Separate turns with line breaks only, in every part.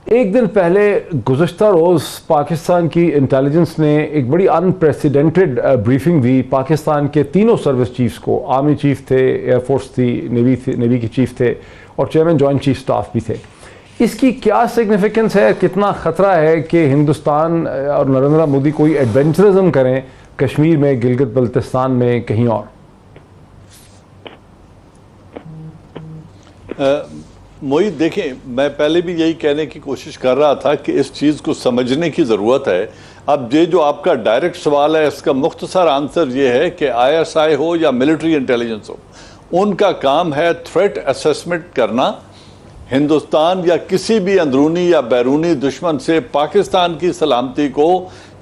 एक दिन पहले गुज़श्ता रोज़ पाकिस्तान की इंटेलिजेंस ने एक बड़ी अनप्रेसिडेंटेड ब्रीफिंग दी पाकिस्तान के तीनों सर्विस चीफ्स को। आर्मी चीफ थे, एयरफोर्स थी, नेवी के चीफ थे और चेयरमैन जॉइंट चीफ स्टाफ भी थे। इसकी क्या सिग्निफिकेंस है, कितना ख़तरा है कि हिंदुस्तान और नरेंद्र मोदी कोई एडवेंचरिज्म करें कश्मीर में, गिलगित बल्तिस्तान में, कहीं और?
मोहित, देखें, मैं पहले भी यही कहने की कोशिश कर रहा था कि इस चीज़ को समझने की ज़रूरत है। अब ये जो आपका डायरेक्ट सवाल है, इसका मुख्तसर आंसर ये है कि ISI हो या मिलिट्री इंटेलिजेंस हो, उनका काम है थ्रेट असेसमेंट करना। हिंदुस्तान या किसी भी अंदरूनी या बैरूनी दुश्मन से पाकिस्तान की सलामती को,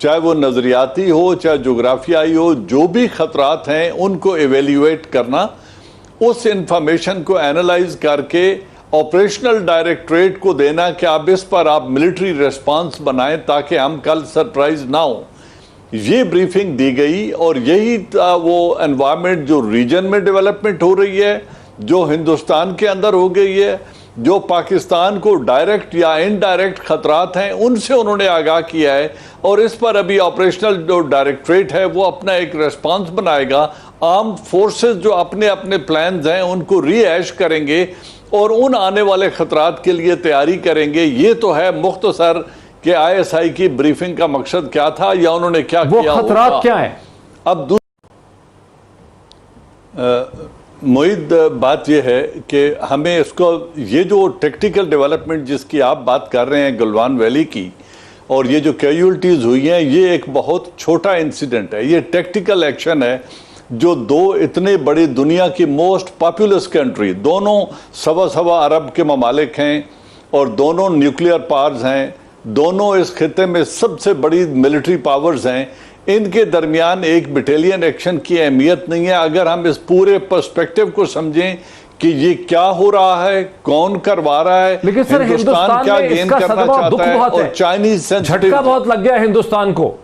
चाहे वो नज़रियाती हो चाहे जोग्राफियाई हो, जो भी ख़तरात हैं उनको एवेल्यूएट करना, उस इंफॉर्मेशन को एनालाइज करके ऑपरेशनल डायरेक्टरेट को देना कि आप इस पर आप मिलिट्री रिस्पांस बनाएं ताकि हम कल सरप्राइज ना हो। ये ब्रीफिंग दी गई और यही वो एनवायरनमेंट जो रीजन में डेवलपमेंट हो रही है, जो हिंदुस्तान के अंदर हो गई है, जो पाकिस्तान को डायरेक्ट या इनडायरेक्ट खतरात हैं उनसे उन्होंने आगाह किया है। और इस पर अभी ऑपरेशनल जो डायरेक्टरेट है वो अपना एक रिस्पांस बनाएगा। आर्म फोर्सेस जो अपने अपने प्लान्स हैं उनको रीहैश करेंगे और उन आने वाले खतरात के लिए तैयारी करेंगे। ये तो है मुख्तसर कि ISI की ब्रीफिंग का मकसद क्या था या उन्होंने क्या किया,
वो खतरात क्या है।
अब मोहित, बात यह है कि हमें इसको, ये जो टेक्टिकल डेवलपमेंट जिसकी आप बात कर रहे हैं गलवान वैली की, और ये जो कैजुअल्टीज हुई हैं, ये एक बहुत छोटा इंसिडेंट है। ये टेक्टिकल एक्शन है जो दो इतने बड़ी दुनिया की मोस्ट पॉपुलस कंट्री, दोनों सवा सवा अरब के ममालिक हैं और दोनों न्यूक्लियर पावर्स हैं, दोनों इस खिते में सबसे बड़ी मिलिट्री पावर्स हैं, इनके दरमियान एक बटालियन एक्शन की अहमियत नहीं है। अगर हम इस पूरे पर्सपेक्टिव को समझें कि ये क्या हो रहा है, कौन करवा रहा है,
लेकिन सर हिंदुस्तान क्या गेन करना चाहता है, और
चाइनीज
झटका बहुत लग गया हिंदुस्तान को।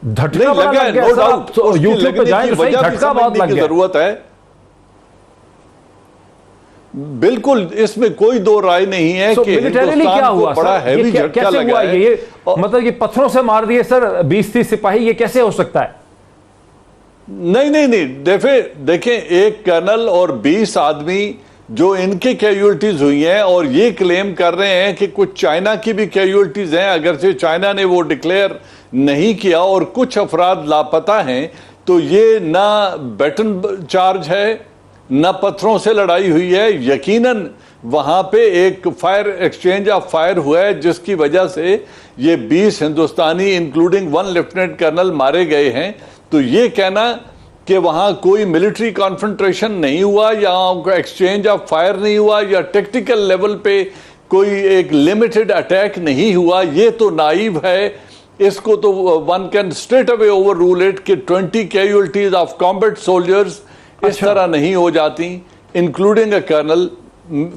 झटका लग गया, नो डाउट। यूट्यूब पे जाएं तो सही, झटका बहुत लग गया।
जरूरत है, बिल्कुल, इसमें कोई दो राय नहीं है कि
मिलिटरीली क्या हुआ, बड़ा हैवी झटका लगा है। ये मतलब कि पत्थरों से मार दिए सर 20-30 सिपाही, ये कैसे हो सकता है?
नहीं, देखें, एक कर्नल और 20 आदमी जो इनके कैजुअल्टीज हुई हैं, और ये क्लेम कर रहे हैं कि कुछ चाइना की भी कैजुअल्टीज हैं, अगरचे चाइना ने वो डिक्लेयर नहीं किया, और कुछ अफराद लापता हैं। तो ये ना बैटन चार्ज है, ना पत्थरों से लड़ाई हुई है। यकीनन वहां पे एक फायर एक्सचेंज ऑफ फायर हुआ है जिसकी वजह से ये 20 हिंदुस्तानी इंक्लूडिंग 1 लेफ्टिनेंट कर्नल मारे गए हैं। तो ये कहना कि वहां कोई मिलिट्री कॉन्फ्रंट्रेशन नहीं हुआ या एक्सचेंज ऑफ फायर नहीं हुआ या टेक्टिकल लेवल पे कोई एक लिमिटेड अटैक नहीं हुआ, ये तो नाइव है। इसको तो one can straight away over rule it कि 20 कैजुअल्टीज ऑफ कॉम्बैट सोल्जर्स इस तरह नहीं हो जाती, including a colonel.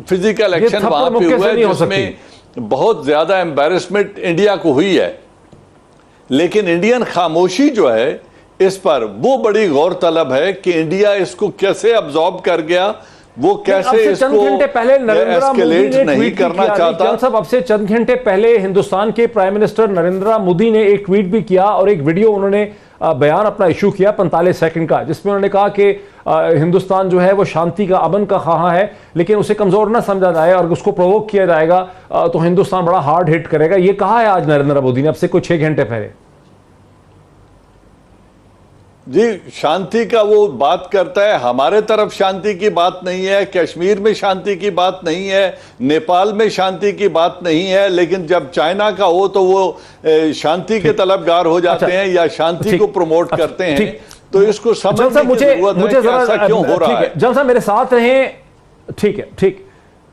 Physical action वहां पे हुआ है जिसमें बहुत ज्यादा एम्बैरेसमेंट इंडिया को हुई है, लेकिन इंडियन खामोशी जो है इस पर वो बड़ी गौर तलब है कि इंडिया इसको कैसे अब्जॉर्ब कर गया, वो कैसे इसको
चंद घंटे पहले नरेंद्र मोदी ने
नहीं करना चाहता।
अब से चंद घंटे पहले हिंदुस्तान के प्राइम मिनिस्टर नरेंद्र मोदी ने एक ट्वीट भी किया और एक वीडियो उन्होंने बयान अपना इशू किया 45 सेकंड का, जिसमें उन्होंने कहा कि हिंदुस्तान जो है वो शांति का, अमन का ख्वाह है, लेकिन उसे कमजोर ना समझा जाए और उसको प्रोवोक किया जाएगा तो हिंदुस्तान बड़ा हार्ड हिट करेगा। ये कहा है आज नरेंद्र मोदी ने, अब से कुछ 6 घंटे पहले।
जी, शांति का वो बात करता है, हमारे तरफ शांति की बात नहीं है, कश्मीर में शांति की बात नहीं है, नेपाल में शांति की बात नहीं है, लेकिन जब चाइना का हो तो वो शांति के तलबगार हो जाते हैं या शांति को प्रमोट करते हैं। तो इसको समझने की जरूरत है कि ऐसा क्यों हो रहा है।
जल साहब मेरे साथ रहें, ठीक है, ठीक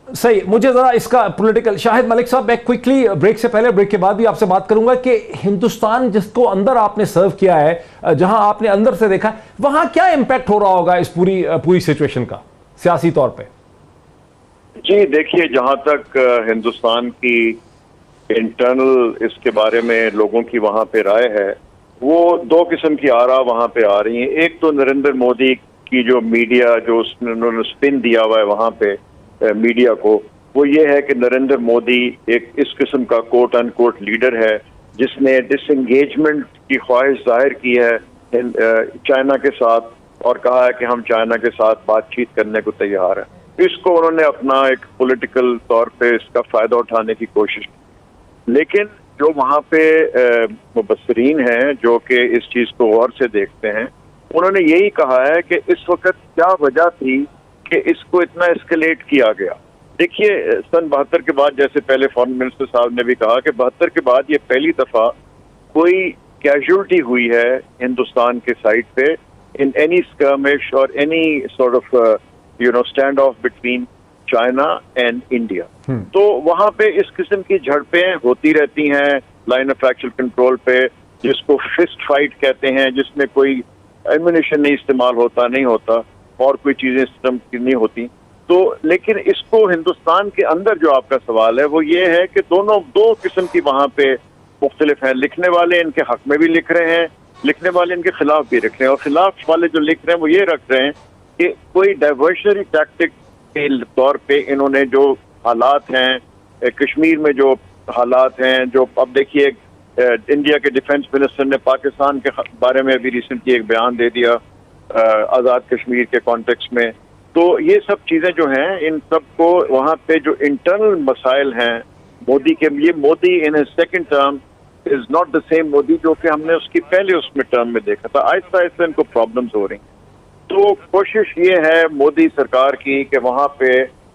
सही। मुझे जरा इसका पॉलिटिकल, शाहिद मलिक साहब, मैं क्विकली ब्रेक से पहले, ब्रेक के बाद भी आपसे बात करूंगा कि हिंदुस्तान जिसको अंदर आपने सर्व किया है, जहां आपने अंदर से देखा, वहां क्या इंपैक्ट हो रहा होगा इस पूरी सिचुएशन का सियासी तौर पे?
जी देखिए, जहां तक हिंदुस्तान की इंटरनल इसके बारे में लोगों की वहां पे राय है, वो दो किस्म की आरा वहां पे आ रही है। एक तो नरेंद्र मोदी की जो मीडिया, जो उन्होंने स्पिन दिया हुआ है वहां पे मीडिया को, वो ये है कि नरेंद्र मोदी एक इस किस्म का कोट अनकोट लीडर है जिसने डिसएंगेजमेंट की ख्वाहिश जाहिर की है चाइना के साथ और कहा है कि हम चाइना के साथ बातचीत करने को तैयार हैं। इसको उन्होंने अपना एक पॉलिटिकल तौर पे इसका फायदा उठाने की कोशिश की, लेकिन जो वहाँ पे मुबस्सरीन हैं जो कि इस चीज को गौर से देखते हैं, उन्होंने यही कहा है कि इस वक्त क्या वजह थी कि इसको इतना एस्केलेट किया गया। देखिए सन 72 के बाद, जैसे पहले फॉरेन मिनिस्टर साहब ने भी कहा कि 72 के बाद ये पहली दफा कोई कैजुअलिटी हुई है हिंदुस्तान के साइड पे इन एनी स्कर्मिश और any sort of stand of between China and India. तो वहां पे इस किस्म की झड़पें होती रहती हैं लाइन ऑफ एक्चुअल कंट्रोल पे, जिसको फिस्ट फाइट कहते हैं, जिसमें कोई एम्यूनिशन नहीं इस्तेमाल होता नहीं होता और कोई चीजें इस्तेमाल नहीं होती। तो लेकिन इसको हिंदुस्तान के अंदर जो आपका सवाल है वो ये है कि दो किस्म की वहां पे मुख्तलिफ हैं। लिखने वाले इनके हक में भी लिख रहे हैं, लिखने वाले इनके खिलाफ भी लिख रहे हैं, और खिलाफ वाले जो लिख रहे हैं वो ये रख रहे हैं कि कोई डाइवर्शनरी टैक्टिक के तौर पे इन्होंने जो हालात हैं कश्मीर में, जो हालात हैं, जो अब देखिए इंडिया के डिफेंस मिनिस्टर ने पाकिस्तान के बारे में अभी रिसेंटली एक बयान दे दिया आज़ाद कश्मीर के कॉन्टेक्स्ट में। तो ये सब चीज़ें जो हैं इन सब को वहाँ पे जो इंटरनल मसाइल हैं मोदी के, ये Modi in his second term is not the same Modi जो कि हमने उसकी पहले उसमें टर्म में देखा था। आहिस्ता आहिस्ता इनको प्रॉब्लम्स हो रही हैं। तो कोशिश ये है मोदी सरकार की कि वहाँ पे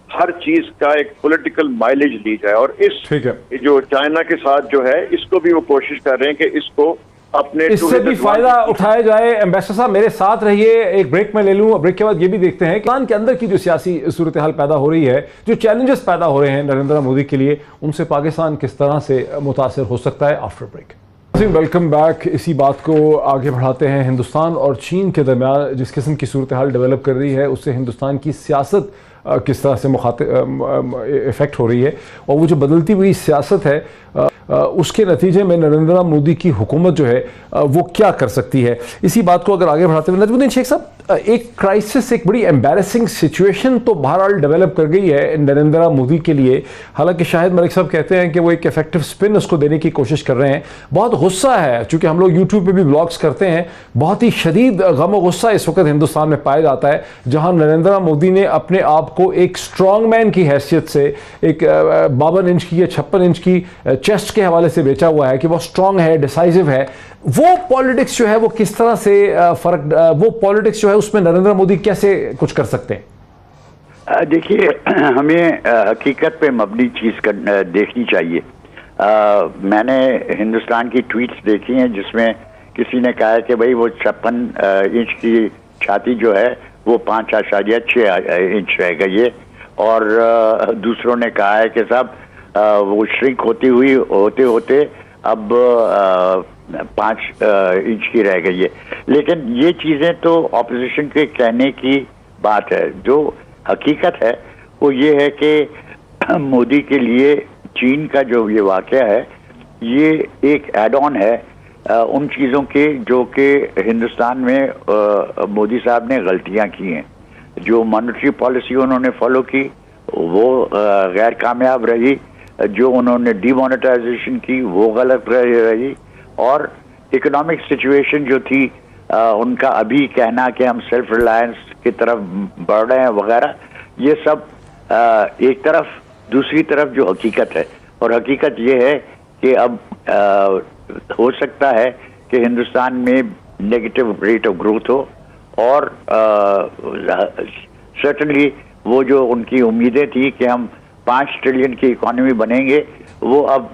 हर चीज का एक पॉलिटिकल माइलेज ली जाए, और इस जो चाइना के साथ जो है इसको भी वो कोशिश कर रहे हैं कि इसको अपने
इससे भी फायदा उठाया जाए। एम्बेसडर साहब मेरे साथ रहिए, एक ब्रेक में ले लूं। ब्रेक के बाद ये भी देखते हैं कि के अंदर की जो सियासी सूरत हाल पैदा हो रही है, जो चैलेंजेस पैदा हो रहे हैं नरेंद्र मोदी के लिए, उनसे पाकिस्तान किस तरह से मुतासर हो सकता है। After break welcome back. इसी बात को आगे बढ़ाते हैं। हिंदुस्तान और चीन के दरमियान जिस किस्म की सूरत हाल डेवलप कर रही है उससे हिंदुस्तान की सियासत किस तरह से इफेक्ट हो रही है, और वो जो बदलती हुई सियासत है उसके नतीजे में नरेंद्र मोदी की हुकूमत जो है वो क्या कर सकती है। इसी बात को अगर आगे बढ़ाते हुए नजमुद्दीन शेख साहब, एक क्राइसिस, एक बड़ी एम्बैरेसिंग सिचुएशन तो बहरहाल डेवलप कर गई है नरेंद्र मोदी के लिए। हालांकि शाहिद मलिक साहब कहते हैं कि वो एक इफेक्टिव स्पिन उसको देने की कोशिश कर रहे हैं। बहुत गुस्सा है, चूंकि हम लोग यूट्यूब पे भी ब्लॉग्स करते हैं, बहुत ही शदीद गम और गुस्सा इस वक्त हिंदुस्तान में पाया जाता है, जहां नरेंद्र मोदी ने अपने आप को एक स्ट्रॉन्ग मैन की हैसियत से, एक 52 इंच की या 56 इंच की चेस्ट के हवाले से बेचा हुआ है कि वो स्ट्रॉन्ग है, डिसाइसिव है। वो पॉलिटिक्स जो है वो किस तरह से वो पॉलिटिक्स जो है उसमें नरेंद्र मोदी कैसे कुछ कर सकते हैं?
देखिए, हमें हकीकत पे मबनी चीज देखनी चाहिए। मैंने हिंदुस्तान की ट्वीट्स देखी हैं जिसमें किसी ने कहा है कि भाई वो 56 इंच की छाती जो है वो 5.6 इंच रह गई है, और दूसरों ने कहा है कि साहब वो श्रिंक होते होते अब 5 इंच की रह गई है। लेकिन ये चीज़ें तो ऑपोजिशन के कहने की बात है। जो हकीकत है वो ये है कि मोदी के लिए चीन का जो ये वाक़या है ये एक एड ऑन है उन चीज़ों के जो कि हिंदुस्तान में मोदी साहब ने गलतियां की हैं। जो मॉनेटरी पॉलिसी उन्होंने फॉलो की वो गैर कामयाब रही, जो उन्होंने डीमोनेटाइजेशन की वो गलत रही, और इकोनॉमिक सिचुएशन जो थी उनका अभी कहना कि हम सेल्फ रिलायंस की तरफ बढ़ रहे हैं वगैरह, ये सब एक तरफ। दूसरी तरफ जो हकीकत है, और हकीकत ये है कि अब हो सकता है कि हिंदुस्तान में नेगेटिव रेट ऑफ ग्रोथ हो, और सर्टनली वो जो उनकी उम्मीदें थी कि हम 5 ट्रिलियन की इकोनॉमी बनेंगे वो अब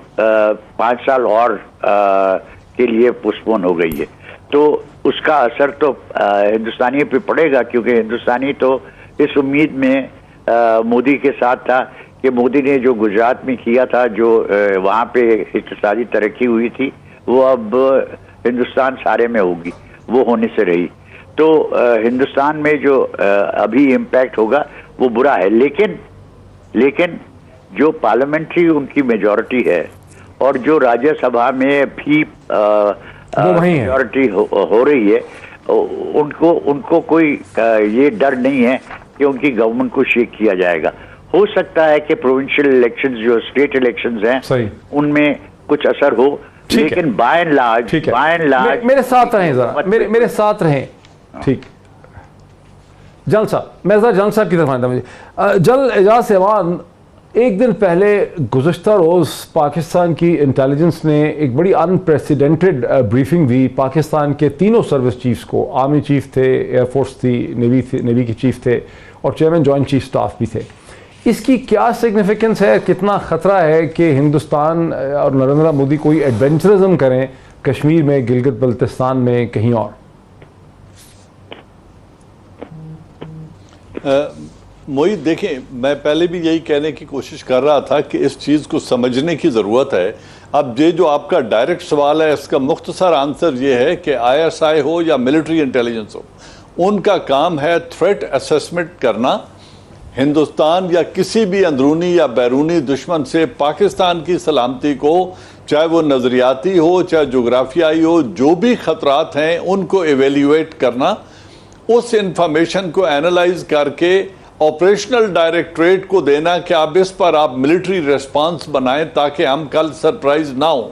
5 साल और के लिए पोस्टपोन हो गई है। तो उसका असर तो हिंदुस्तानी पे पड़ेगा, क्योंकि हिंदुस्तानी तो इस उम्मीद में मोदी के साथ था कि मोदी ने जो गुजरात में किया था, जो वहाँ पे इक़्तिसादी तरक्की हुई थी, वो अब हिंदुस्तान सारे में होगी, वो होने से रही। तो हिंदुस्तान में जो अभी इम्पैक्ट होगा वो बुरा है। लेकिन जो पार्लियामेंट्री उनकी मेजॉरिटी है और जो राज्यसभा में भी मेजॉरिटी हो रही है, उनको कोई ये डर नहीं है कि उनकी गवर्नमेंट को शेक किया जाएगा। हो सकता है कि प्रोविंशियल इलेक्शंस जो स्टेट इलेक्शंस हैं
सही,
उनमें कुछ असर हो, लेकिन बाय एंड लार्ज
मेरे साथ रहें जरा, मेरे साथ रहें। ठीक, जल साहब, मैं जरा जल साहब की तरफ आता मुझे। जल एजाज एवान, एक दिन पहले गुज़श्ता रोज़ पाकिस्तान की इंटेलिजेंस ने एक बड़ी अनप्रेसिडेंटेड ब्रीफिंग दी पाकिस्तान के तीनों सर्विस चीफ्स को। आर्मी चीफ थे, एयरफोर्स थी, नेवी की चीफ थे और चेयरमैन जॉइंट चीफ स्टाफ भी थे। इसकी क्या सिग्निफिकेंस है, कितना ख़तरा है कि हिंदुस्तान और नरेंद्र मोदी कोई एडवेंचरिज्म करें कश्मीर में, गिलगित बल्तिस्तान में, कहीं और?
मोहित देखें, मैं पहले भी यही कहने की कोशिश कर रहा था कि इस चीज़ को समझने की ज़रूरत है। अब ये जो आपका डायरेक्ट सवाल है, इसका मुख्तसर आंसर ये है कि ISI हो या मिलिट्री इंटेलिजेंस हो, उनका काम है थ्रेट असेसमेंट करना। हिंदुस्तान या किसी भी अंदरूनी या बैरूनी दुश्मन से पाकिस्तान की सलामती को, चाहे वो नज़रियाती हो चाहे जोग्राफियाई हो, जो भी ख़तरात हैं उनको एवेल्यूएट करना, उस इंफॉर्मेशन को एनालाइज करके ऑपरेशनल डायरेक्टरेट को देना कि आप इस पर आप मिलिट्री रिस्पांस बनाएं ताकि हम कल सरप्राइज ना हो।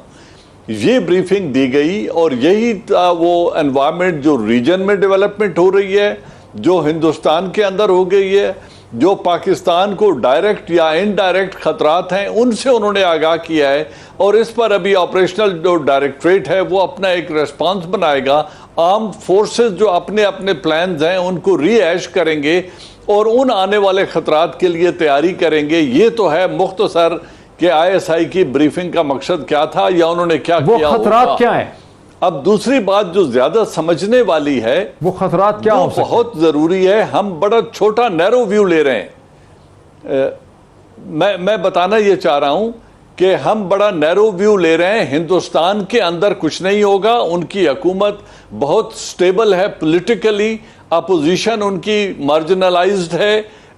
ये ब्रीफिंग दी गई और यही वो एनवायरनमेंट जो रीजन में डेवलपमेंट हो रही है, जो हिंदुस्तान के अंदर हो गई है, जो पाकिस्तान को डायरेक्ट या इनडायरेक्ट खतरात हैं उनसे उन्होंने आगाह किया है। और इस पर अभी ऑपरेशनल जो डायरेक्टरेट है वो अपना एक रिस्पांस बनाएगा। आर्म्ड फोर्सेस जो अपने अपने प्लान्स हैं उनको रीएश करेंगे और उन आने वाले खतरात के लिए तैयारी करेंगे। ये तो है मुख्तसर कि ISI की ब्रीफिंग का मकसद क्या था या उन्होंने क्या किया,
वो खतरात क्या है।
अब दूसरी बात जो ज्यादा समझने वाली है,
वो खतरात क्या हो सकते हैं,
बहुत जरूरी है। हम बड़ा छोटा नैरो व्यू ले रहे हैं। मैं बताना ये चाह रहा हूं कि हम बड़ा नैरो व्यू ले रहे हैं। हिंदुस्तान के अंदर कुछ नहीं होगा, उनकी हुकूमत बहुत स्टेबल है पॉलिटिकली, अपोजिशन उनकी मार्जिनलाइज्ड है,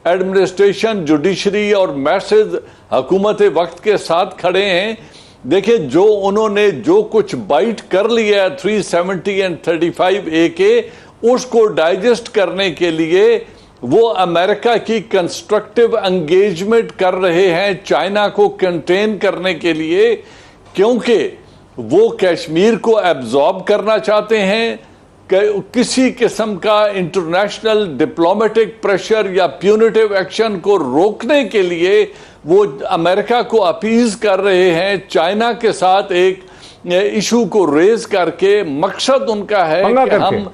एडमिनिस्ट्रेशन, जुडिशरी और मैसेज हुकूमत वक्त के साथ खड़े हैं। देखिए, जो उन्होंने जो कुछ बाइट कर लिया है 370 एंड 35A के, उसको डाइजेस्ट करने के लिए वो अमेरिका की कंस्ट्रक्टिव एंगेजमेंट कर रहे हैं चाइना को कंटेन करने के लिए, क्योंकि वो कश्मीर को एब्जॉर्ब करना चाहते हैं। किसी किस्म का इंटरनेशनल डिप्लोमेटिक प्रेशर या प्यूनिटिव एक्शन को रोकने के लिए वो अमेरिका को अपीज कर रहे हैं, चाइना के साथ एक इशू को रेज करके। मकसद उनका है कि हम